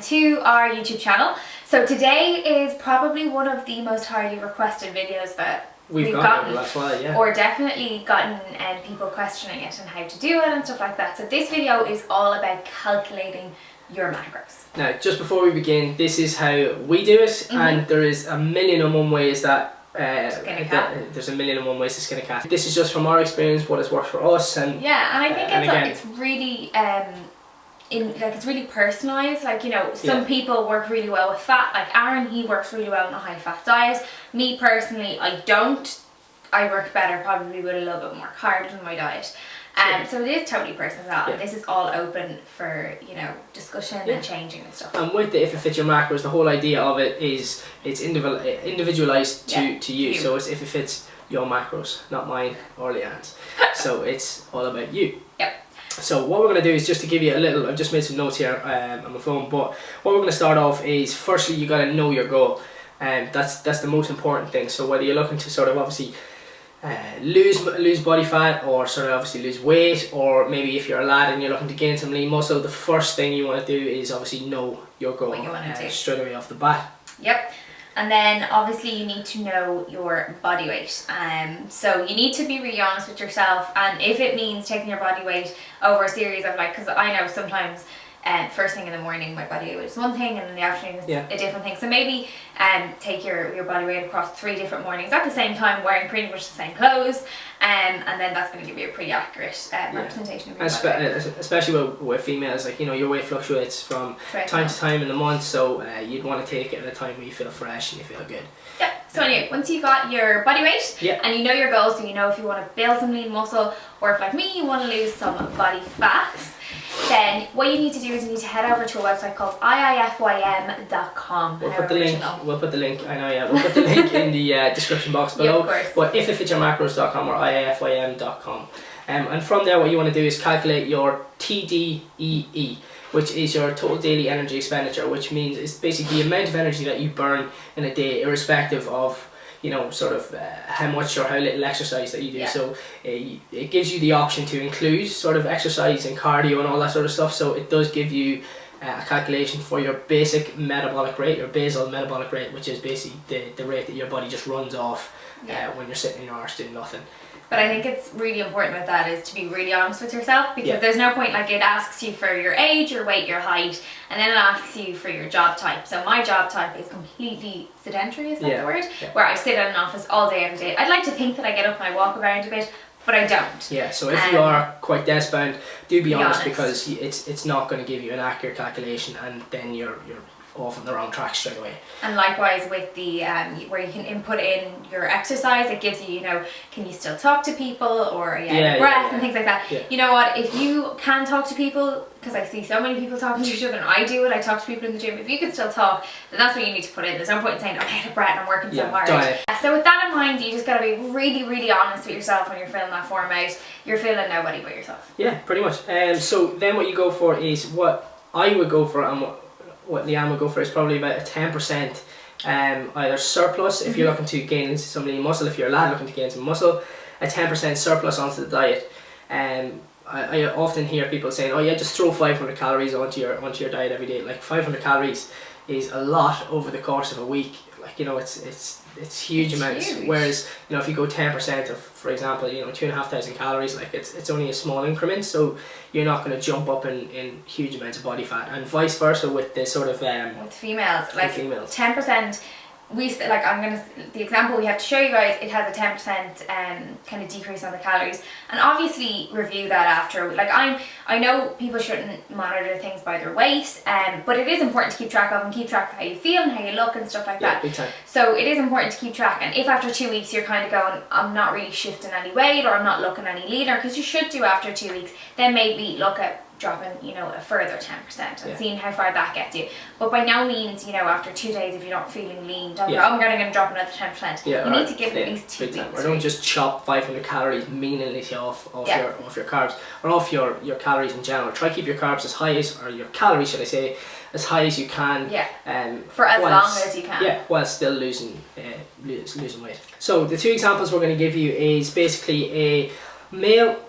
to our YouTube channel. So today is probably one of the most highly requested videos that we've gotten, that's why, yeah. or definitely gotten people questioning it and how to do it and stuff like that. So this video is all about calculating your macros. Now, just before we begin, this is how we do it, and there is a million and one ways that there's a million and one ways to skin a cat. This is just from our experience, what has worked for us, and yeah, and I think it's really it's really personalized. Like, you know, some people work really well with fat. Like Aaron, he works really well on a high fat diet. Me personally, I don't. I work better probably with a little bit more carbs in my diet. So it is totally personal, and this is all open for, you know, discussion and changing and stuff. And with the if it fits your macros, the whole idea of it is it's individualized to you. So it's if it fits your macros, not mine or Leanne's. So it's all about you. Yep. So what we're going to do is just to give you a little, I've just made some notes here on my phone, but what we're going to start off is, firstly, you got to know your goal, and that's the most important thing. So whether you're looking to sort of obviously lose body fat, or sort of obviously lose weight, or maybe if you're a lad and you're looking to gain some lean muscle, the first thing you want to do is obviously know your goal straight away off the bat. Yep. And then obviously you need to know your body weight. So you need to be really honest with yourself, and if it means taking your body weight over a series of, like, because I know sometimes first thing in the morning my body weight is one thing, and in the afternoon it's a different thing. So maybe take your body weight across 3 different mornings at the same time, wearing pretty much the same clothes, and then that's going to give you a pretty accurate representation of your body weight. Especially with females, like, you know, your weight fluctuates from time to time in the month, so you'd want to take it at a time where you feel fresh and you feel good. Yeah. So anyway, once you got your body weight and you know your goals, so you know if you want to build some lean muscle, or if, like me, you want to lose some body fat, then what you need to do is you need to head over to a website called iifym.com. We'll put the link in the description box below. But ifitfitsyourmacros.com or iifym.com. And from there, what you want to do is calculate your Tdee, which is your total daily energy expenditure, which means it's basically the amount of energy that you burn in a day, irrespective of, you know, sort of how much or how little exercise that you do. So it gives you the option to include sort of exercise and cardio and all that sort of stuff. So it does give you a calculation for your basic metabolic rate, your basal metabolic rate, which is basically the rate that your body just runs off when you're sitting in your arse doing nothing. But I think it's really important with that is to be really honest with yourself, because there's no point, like, it asks you for your age, your weight, your height, and then it asks you for your job type. So my job type is completely sedentary, is that the word? Where I sit in an office all day, every day. I'd like to think that I get up and I walk around a bit, but I don't. Yeah, so if you are quite desk bound, do be honest, because it's not going to give you an accurate calculation, and then you're off on the wrong track straight away. And likewise with the where you can input in your exercise, it gives you, you know, can you still talk to people, or breath and things like that. You know what, if you can talk to people, because I see so many people talking to each other, and I do it, I talk to people in the gym, if you can still talk, then that's what you need to put in. There's no point in saying, okay, I'm breath and I'm working so hard. So with that in mind, you just got to be really, really honest with yourself when you're filling that form out. You're feeling nobody but yourself. Yeah, pretty much. So then what you go for is what I would go for, and what Leanne would go for is probably about a 10% either surplus if you're looking to gain some lean muscle, if you're a lad looking to gain some muscle, a 10% surplus onto the diet. I often hear people saying, oh yeah, just throw 500 calories onto your diet every day. Like, 500 calories is a lot over the course of a week. Like, you know, it's huge amounts. Whereas, you know, if you go 10% of, for example, you know, 2,500 calories, like it's only a small increment, so you're not going to jump up in huge amounts of body fat, and vice versa with the sort of with females, like 10%. The example we have to show you guys, it has a 10% kind of decrease on the calories, and obviously review that after. Like, I know people shouldn't monitor things by their weight, but it is important to keep track of, and keep track of how you feel and how you look and stuff like that. Big time. So it is important to keep track, and if after 2 weeks you're kind of going, I'm not really shifting any weight, or I'm not looking any leaner, because you should do after 2 weeks, then maybe look at dropping, you know, a further 10% and seeing how far that gets you. But by no means, you know, after 2 days, if you're not feeling lean, don't go, I'm going to drop another 10%. You need to give it at least 2 weeks. Or don't just chop 500 calories meaninglessly off your carbs, or off your calories in general. Try to keep your carbs as high as, or your calories, should I say, as high as you can. For as long as you can. Yeah, while still losing weight. So the 2 examples we're going to give you is basically a male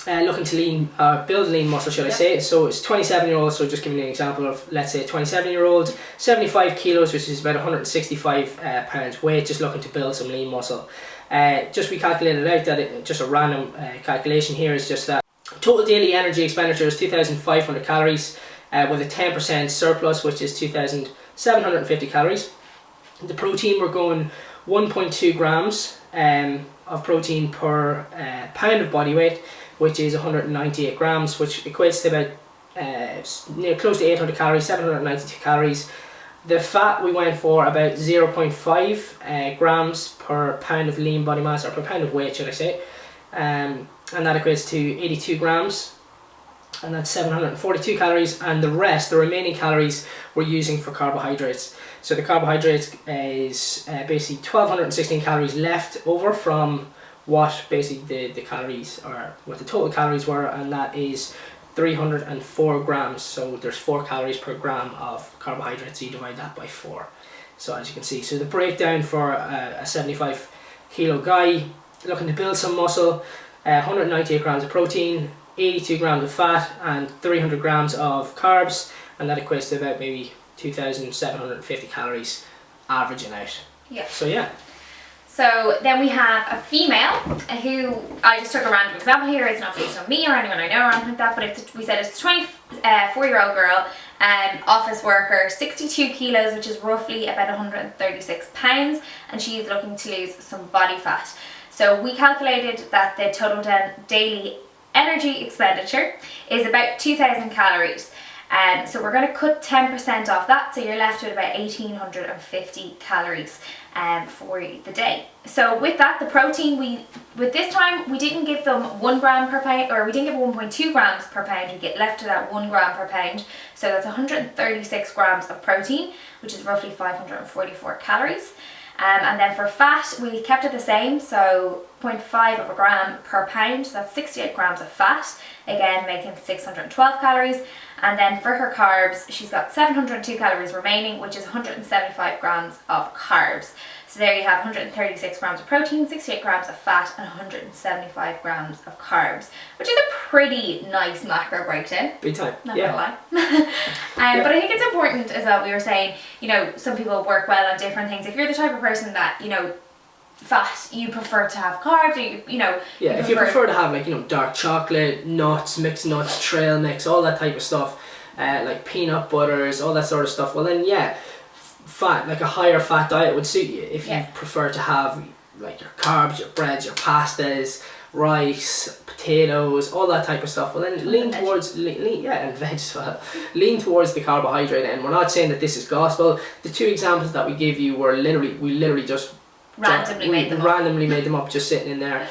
looking to build lean muscle, should I say. So it's 27-year-old, so just giving you an example of, let's say, a 27-year-old, 75 kilos, which is about 165 pounds weight, just looking to build some lean muscle. Just we calculated out that, just a random calculation here, is just that total daily energy expenditure is 2,500 calories with a 10% surplus, which is 2,750 calories. The protein, we're going 1.2 grams of protein per pound of body weight, which is 198 grams, which equates to about close to 800 calories, 792 calories. The fat we went for about 0.5 grams per pound of lean body mass, or per pound of weight, should I say, and that equates to 82 grams, and that's 742 calories, and the remaining calories we're using for carbohydrates. So the carbohydrates is basically 1,216 calories left over from what basically the calories, or what the total calories were, and that is 304 grams. So there's 4 calories per gram of carbohydrates, so you divide that by 4. So as you can see, so the breakdown for a 75 kilo guy looking to build some muscle, 198 grams of protein, 82 grams of fat, and 300 grams of carbs, and that equates to about maybe 2,750 calories averaging out. Yeah. So yeah. So then we have a female who, I just took a random example here, it's not based on me or anyone I know or anything like that, but we said it's a 24-year-old girl, office worker, 62 kilos, which is roughly about 136 pounds, and she's looking to lose some body fat. So we calculated that the total daily energy expenditure is about 2,000 calories. So we're going to cut 10% off that, so you're left with about 1,850 calories for the day. So with that, the protein, this time we didn't give them 1 gram per pound, or we didn't give 1.2 grams per pound, we get left with that 1 gram per pound. So that's 136 grams of protein, which is roughly 544 calories. And then for fat, we kept it the same, so 0.5 of a gram per pound, so that's 68 grams of fat, again making 612 calories. And then for her carbs, she's got 702 calories remaining, which is 175 grams of carbs. So there you have 136 grams of protein, 68 grams of fat, and 175 grams of carbs, which is a pretty nice macro breakdown. Big time. Not gonna lie. But I think it's important, as well, we were saying, you know, some people work well on different things. If you're the type of person that, you know, fat, you prefer to have carbs, or you know. Yeah, if you prefer to have, like, you know, dark chocolate, nuts, mixed nuts, trail mix, all that type of stuff, like peanut butters, all that sort of stuff, well then yeah, fat, like a higher fat diet would suit you. If you prefer to have like your carbs, your breads, your pastas, rice, potatoes, all that type of stuff, well then lean towards, and veg as well, lean towards the carbohydrate. And we're not saying that this is gospel. The 2 examples that we gave you were we literally just randomly made them up just sitting in there.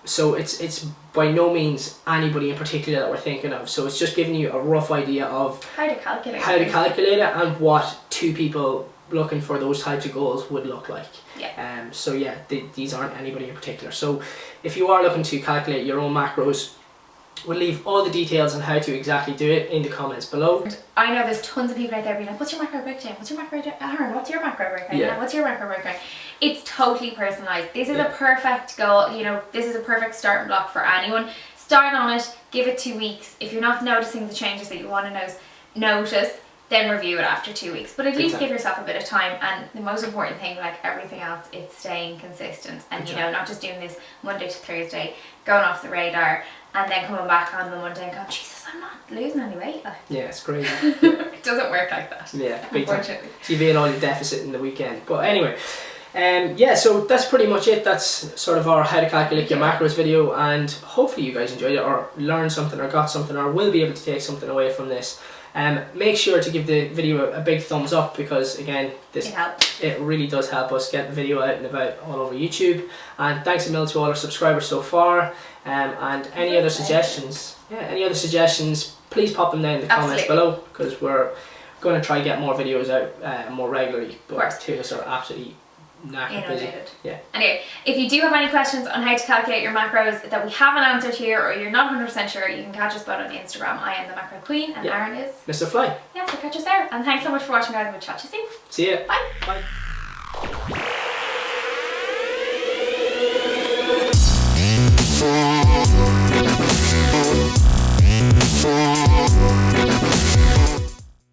So it's by no means anybody in particular that we're thinking of. So it's just giving you a rough idea of how to calculate it and what 2 people looking for those types of goals would look like. Yeah. So yeah, these aren't anybody in particular. So if you are looking to calculate your own macros, we'll leave all the details on how to exactly do it in the comments below. I know there's tons of people out there being like, what's your macro breakdown? What's your macro breakdown? Aaron, what's your macro breakdown? Yeah. What's your macro breakdown? It's totally personalised. This is a perfect goal, you know, this is a perfect starting block for anyone. Start on it, give it 2 weeks. If you're not noticing the changes that you want to notice, then review it after 2 weeks. But at least give yourself a bit of time, and the most important thing, like everything else, it's staying consistent. And you know, not just doing this Monday to Thursday, going off the radar, and then coming back on the Monday and going, Jesus, I'm not losing any weight. Like, yeah, it's great. It doesn't work like that. Yeah, big time. So you've made all your deficit in the weekend. But anyway, yeah, so that's pretty much it. That's sort of our how to calculate your macros video, and hopefully you guys enjoyed it, or learned something, or got something, or will be able to take something away from this. Make sure to give the video a big thumbs up, because again, it really does help us get the video out and about all over YouTube. And thanks a million to all our subscribers so far. And any other suggestions, please pop them down in the comments below, because we're going to try and get more videos out more regularly. But 2 of us are absolutely knackered busy. Yeah. Anyway, if you do have any questions on how to calculate your macros that we haven't answered here, or you're not 100% sure, you can catch us both on Instagram. I am the Macro Queen, and Aaron is Mr. Fly. Yeah, so catch us there. And thanks so much for watching, guys, and we'll chat to you soon. See ya. Bye. Bye.